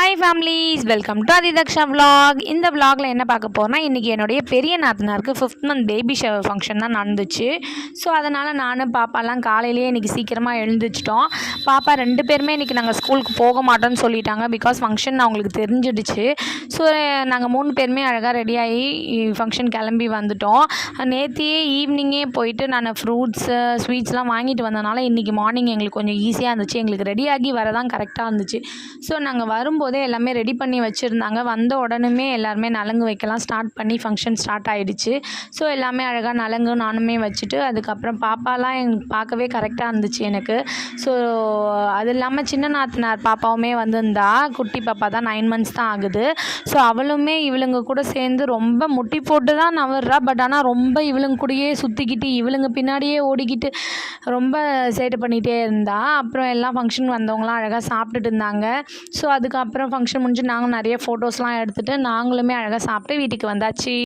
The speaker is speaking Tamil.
Hi families, welcome to Adhithaksha vlog. இந்த vlogல என்ன பார்க்க போகிறோன்னா, இன்றைக்கி என்னுடைய பெரிய நாத்தனாருக்கு 5th month baby shower function தான் நடந்துச்சு. ஸோ அதனால் நானும் பாப்பாலாம் காலையிலேயே இன்றைக்கி சீக்கிரமாக எழுந்திரிச்சிட்டோம். பாப்பா 2 பேருமே இன்றைக்கி நாங்கள் ஸ்கூலுக்கு போக மாட்டோம்னு சொல்லிட்டாங்க. பிகாஸ் ஃபங்க்ஷன் அவங்களுக்கு தெரிஞ்சிடுச்சு. ஸோ நாங்கள் 3 பேருமே அழகாக ரெடியாகி ஃபங்க்ஷன் கிளம்பி வந்துட்டோம். நேத்தியே ஈவினிங்கே போயிட்டு நான் ஃப்ரூட்ஸு ஸ்வீட்ஸ்லாம் வாங்கிட்டு வந்தனால இன்றைக்கி மார்னிங் எங்களுக்கு கொஞ்சம் ஈஸியாக இருந்துச்சு. எங்களுக்கு ரெடியாகி வரதான் கரெக்டாக இருந்துச்சு. ஸோ நாங்கள் வரும்போதே எல்லாமே ரெடி பண்ணி வச்சுருந்தாங்க. வந்த உடனே எல்லாருமே நலங்கு வைக்கலாம் ஸ்டார்ட் பண்ணி ஃபங்க்ஷன் ஸ்டார்ட் ஆகிடுச்சு. ஸோ எல்லாமே அழகாக நலங்கு நானுமே வச்சுட்டு அதுக்கப்புறம் பாப்பாலாம் எனக்கு பார்க்கவே கரெக்டாக இருந்துச்சு எனக்கு. ஸோ அது இல்லாமல் சின்ன நாத்தனார் பாப்பாவுமே வந்திருந்தா. குட்டி பாப்பா தான் 9 months தான் ஆகுது. ஸோ அவளுமே இவளுங்க கூட சேர்ந்து ரொம்ப முட்டி போட்டு தான் நவர்றா. பட் ஆனால் ரொம்ப இவளுங்க கூடயே சுற்றிக்கிட்டு இவளுங்க பின்னாடியே ஓடிக்கிட்டு ரொம்ப சேட்டை பண்ணிகிட்டே இருந்தா. அப்புறம் எல்லாம் ஃபங்க்ஷன் வந்தவங்களாம் அழகாக சாப்பிட்டுட்டு இருந்தாங்க. ஸோ அதுக்கப்புறம் ஃபங்க்ஷன் முடிஞ்சு நாங்கள் நிறைய ஃபோட்டோஸ்லாம் எடுத்துகிட்டு நாங்களுமே அழகாக சாப்பிட்டு வீட்டுக்கு வந்தாச்சு.